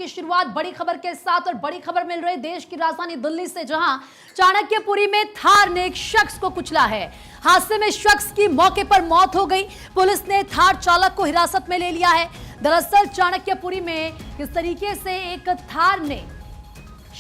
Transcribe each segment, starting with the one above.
की शुरुआत बड़ी खबर के साथ और बड़ी खबर मिल रही देश की राजधानी दिल्ली से, जहां चाणक्यपुरी में थार ने एक शख्स को कुचला है। हादसे में शख्स की मौके पर मौत हो गई। पुलिस ने थार चालक को हिरासत में ले लिया है। दरअसल चाणक्यपुरी में किस तरीके से एक थार ने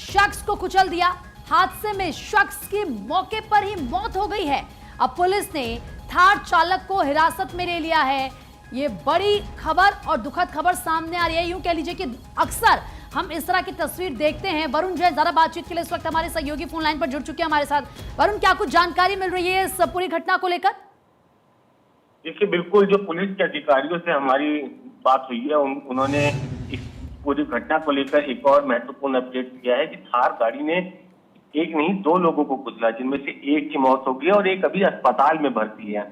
शख्स को कुचल दिया, हादसे में शख्स की मौके पर ही मौत हो गई है। अब पुलिस ने थार चालक को हिरासत में ले लिया है। ये बड़ी खबर और दुखद खबर सामने आ रही है। यूं कह लीजिए कि अक्सर हम इस तरह की तस्वीर देखते हैं। वरुण जैन ज्यादा बातचीत के लिए इस वक्त हमारे सहयोगी फोन लाइन पर जुड़ चुके हैं हमारे साथ। वरुण, क्या कुछ जानकारी मिल रही है इस पूरी घटना को लेकर? देखिए, बिल्कुल जो पुलिस के अधिकारियों से हमारी बात हुई है, उन्होंने इस पूरी घटना को लेकर एक और महत्वपूर्ण अपडेट दिया है कि थार गाड़ी ने एक नहीं दो लोगों को कुचला, जिनमें से एक की मौत हो गई और एक अभी अस्पताल में भर्ती है,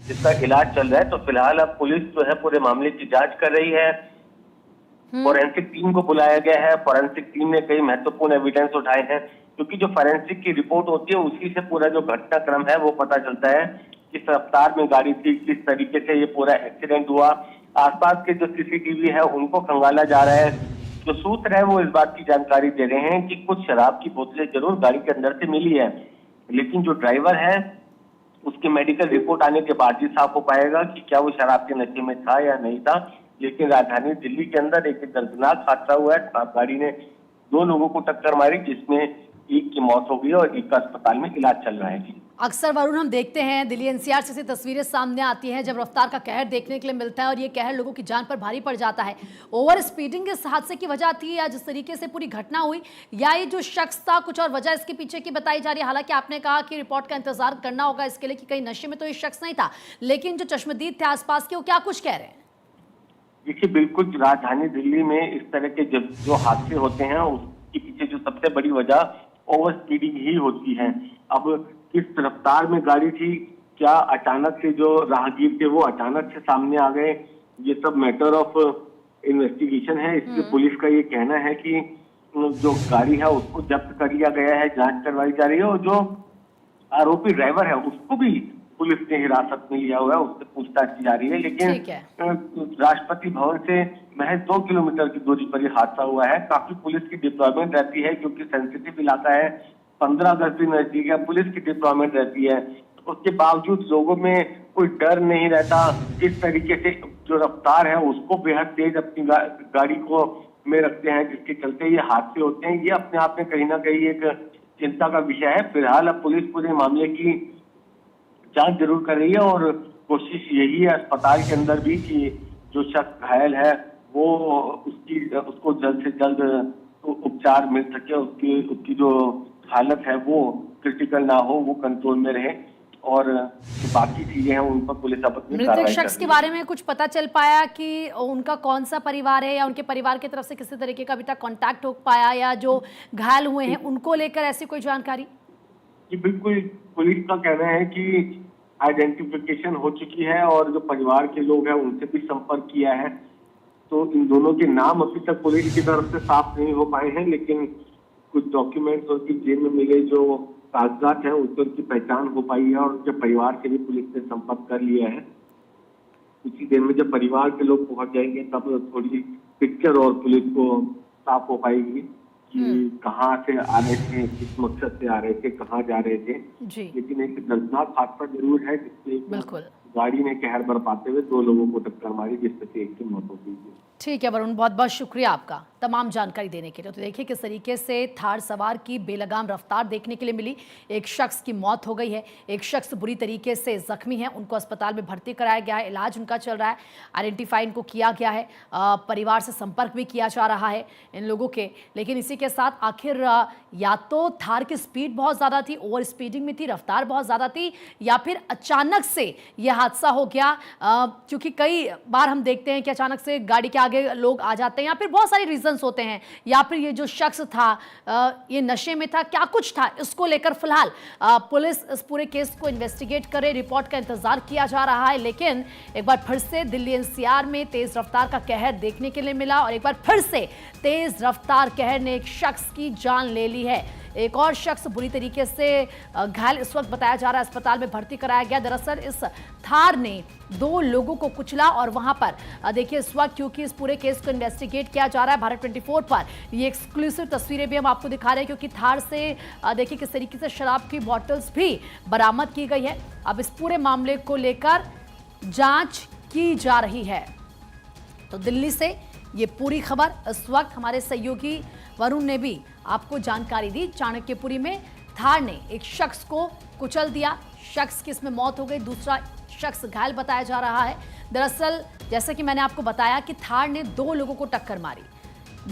जिसका इलाज चल रहा है। तो फिलहाल अब पुलिस जो है पूरे मामले की जांच कर रही है। फोरेंसिक टीम को बुलाया गया है। फोरेंसिक टीम ने कई महत्वपूर्ण एविडेंस उठाए हैं, क्योंकि जो फोरेंसिक की रिपोर्ट होती है उसी से पूरा जो घटनाक्रम है वो पता चलता है, किस रफ्तार में गाड़ी थी, किस तरीके से ये पूरा एक्सीडेंट हुआ। आसपास के जो सीसीटीवी है उनको खंगाला जा रहा है। जो सूत्र है वो इस बात की जानकारी दे रहे हैं कि कुछ शराब की बोतलें जरूर गाड़ी के अंदर से मिली है, लेकिन जो ड्राइवर है उसकी मेडिकल रिपोर्ट आने के बाद ही साफ हो पाएगा कि क्या वो शराब के नशे में था या नहीं था। लेकिन राजधानी दिल्ली के अंदर एक दर्दनाक हादसा हुआ है। गाड़ी ने दो लोगों को टक्कर मारी, जिसमें एक की मौत हो गई और एक का अस्पताल में इलाज चल रहा है। जी, अक्सर वरुण हम देखते हैं दिल्ली एनसीआर से तस्वीरें सामने आती हैं जब रफ्तार का कहर देखने के लिए मिलता है और ये कहर लोगों की जान पर भारी पड़ जाता है। ओवर स्पीडिंग इस हादसे की वजह थी या जिस तरीके से पूरी घटना हुई, या ये जो शख्स था कुछ और वजह इसके पीछे की बताई जा रही है? हालांकि आपने कहा कि रिपोर्ट का इंतजार करना होगा इसके लिए कि कहीं नशे में तो ये शख्स नहीं था, लेकिन जो चश्मदीद थे आसपास के वो क्या कुछ कह रहे हैं? देखिए, बिल्कुल राजधानी दिल्ली में इस तरह के जो हादसे होते हैं उसके पीछे जो सबसे बड़ी वजह ओवर स्पीडिंग ही होती है। अब किस रफ्तार में गाड़ी थी, क्या अचानक से जो राहगीर थे वो अचानक से सामने आ गए, ये सब मैटर ऑफ इन्वेस्टिगेशन है। इसलिए पुलिस का ये कहना है कि जो गाड़ी है उसको जब्त कर लिया गया है, जांच करवाई जा रही है और जो आरोपी ड्राइवर है उसको भी पुलिस ने हिरासत में लिया हुआ है, उससे पूछताछ की जा रही है। लेकिन राष्ट्रपति भवन से महज 2 किलोमीटर की दूरी पर यह हादसा हुआ है। काफी पुलिस की डिप्लॉयमेंट रहती है, क्योंकि सेंसिटिव इलाका है। 15 अगस्त भी नजदीक है, पुलिस की डिप्लॉयमेंट रहती है। उसके बावजूद लोगों में कोई डर नहीं रहता। इस तरीके से जो रफ्तार है उसको बेहद तेज अपनी गाड़ी को में रखते हैं, जिसके चलते ये हादसे होते हैं। ये अपने आप में कहीं ना कहीं एक चिंता का विषय है। फिलहाल अब पुलिस पूरे मामले की जांच जरूर कर रही है और कोशिश यही है अस्पताल के अंदर भी कि जो शख्स घायल है वो उसको जल्द से जल्द उपचार मिल सके, उसकी जो हालत है वो क्रिटिकल ना हो, वो कंट्रोल में रहे और जो बाकी चीजें हैं उन पर पुलिस अपनी मृतक शख्स के बारे में कुछ पता चल पाया कि उनका कौन सा परिवार है या उनके परिवार की तरफ से किसी तरीके का अभी तक कांटेक्ट हो पाया, या जो घायल हुए हैं उनको लेकर ऐसी कोई जानकारी? जी, बिल्कुल पुलिस का कहना है कि आइडेंटिफिकेशन हो चुकी है और जो परिवार के लोग हैं उनसे भी संपर्क किया है। तो इन दोनों के नाम अभी तक पुलिस की तरफ से साफ नहीं हो पाए हैं, लेकिन कुछ डॉक्यूमेंट्स उनकी जेब में मिले जो कागजात हैं उससे उनकी पहचान हो पाई है और उनके परिवार से भी पुलिस ने संपर्क कर लिया है। कुछ ही देर में जब परिवार के लोग पहुंच जाएंगे तब थोड़ी पिक्चर और पुलिस को साफ हो पाएगी कि कहाँ से आ रहे थे, किस मकसद से आ रहे थे, कहाँ जा रहे थे। लेकिन एक दर्दनाक हादसा जरूर है, जिससे गाड़ी ने कहर बरपाते हुए 2 लोगों को टक्कर मारी, जिसमें से एक की मौत हो गई। ठीक है वरुण, बहुत बहुत शुक्रिया आपका तमाम जानकारी देने के लिए। तो देखिए किस तरीके से थार सवार की बेलगाम रफ्तार देखने के लिए मिली। एक शख्स की मौत हो गई है, एक शख्स बुरी तरीके से जख्मी है, उनको अस्पताल में भर्ती कराया गया है, इलाज उनका चल रहा है, आइडेंटिफाई इनको किया गया है, परिवार से संपर्क भी किया जा रहा है इन लोगों के। लेकिन इसी के साथ आखिर या तो थार की स्पीड बहुत ज़्यादा थी, ओवर स्पीडिंग में थी, रफ्तार बहुत ज़्यादा थी, या फिर अचानक से यह हादसा हो गया। क्योंकि कई बार हम देखते हैं कि अचानक से गाड़ी के आगे लोग आ जाते हैं, या फिर बहुत सारे रीजंस होते हैं, या फिर ये जो शख्स था ये नशे में था, क्या कुछ था, इसको लेकर फिलहाल पुलिस इस पूरे केस को इन्वेस्टिगेट करे, रिपोर्ट का इंतजार किया जा रहा है। लेकिन एक बार फिर से दिल्ली एनसीआर में तेज रफ्तार का कहर देखने के लिए मिला और एक बार फिर से तेज रफ्तार कहर ने एक शख्स की जान ले ली है। एक और शख्स बुरी तरीके से घायल इस वक्त बताया जा रहा है, अस्पताल में भर्ती कराया गया। दरअसल इस थार ने 2 लोगों को कुचला और वहां पर देखिए इस वक्त क्योंकि इस पूरे केस को इन्वेस्टिगेट किया जा रहा है भारत 24 पर, ये एक्सक्लूसिव तस्वीरें भी हम आपको दिखा रहे हैं क्योंकि थार से देखिए किस तरीके से शराब की बॉटल्स भी बरामद की गई है। अब इस पूरे मामले को लेकर जांच की जा रही है। तो दिल्ली से ये पूरी खबर इस वक्त हमारे सहयोगी वरुण ने भी आपको जानकारी दी। चाणक्यपुरी में थार ने एक शख्स को कुचल दिया, शख्स की इसमें मौत हो गई, दूसरा शख्स घायल बताया जा रहा है। दरअसल जैसा कि मैंने आपको बताया कि थार ने 2 लोगों को टक्कर मारी।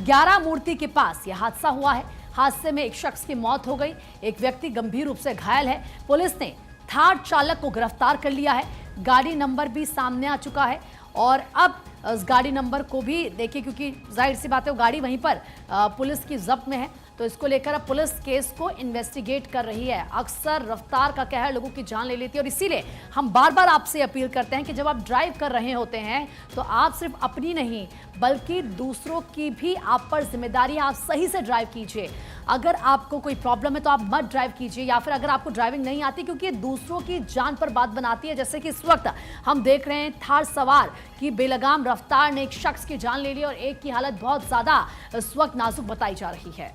11 मूर्ति के पास यह हादसा हुआ है। हादसे में एक शख्स की मौत हो गई, एक व्यक्ति गंभीर रूप से घायल है। पुलिस ने थार चालक को गिरफ्तार कर लिया है, गाड़ी नंबर भी सामने आ चुका है और अब इस गाड़ी नंबर को भी देखिए क्योंकि जाहिर सी बात है वो गाड़ी वहीं पर पुलिस की जब्त में है, तो इसको लेकर अब पुलिस केस को इन्वेस्टिगेट कर रही है। अक्सर रफ्तार का कहर लोगों की जान ले लेती है और इसीलिए हम बार बार आपसे अपील करते हैं कि जब आप ड्राइव कर रहे होते हैं तो आप सिर्फ अपनी नहीं बल्कि दूसरों की भी आप पर जिम्मेदारी है, आप सही से ड्राइव कीजिए। अगर आपको कोई प्रॉब्लम है तो आप मत ड्राइव कीजिए, या फिर अगर आपको ड्राइविंग नहीं आती क्योंकि ये दूसरों की जान पर बात बनाती है। जैसे कि इस वक्त हम देख रहे हैं थार सवार की बेलगाम रफ्तार ने एक शख्स की जान ले ली और एक की हालत बहुत ज्यादा इस वक्त नाजुक बताई जा रही है।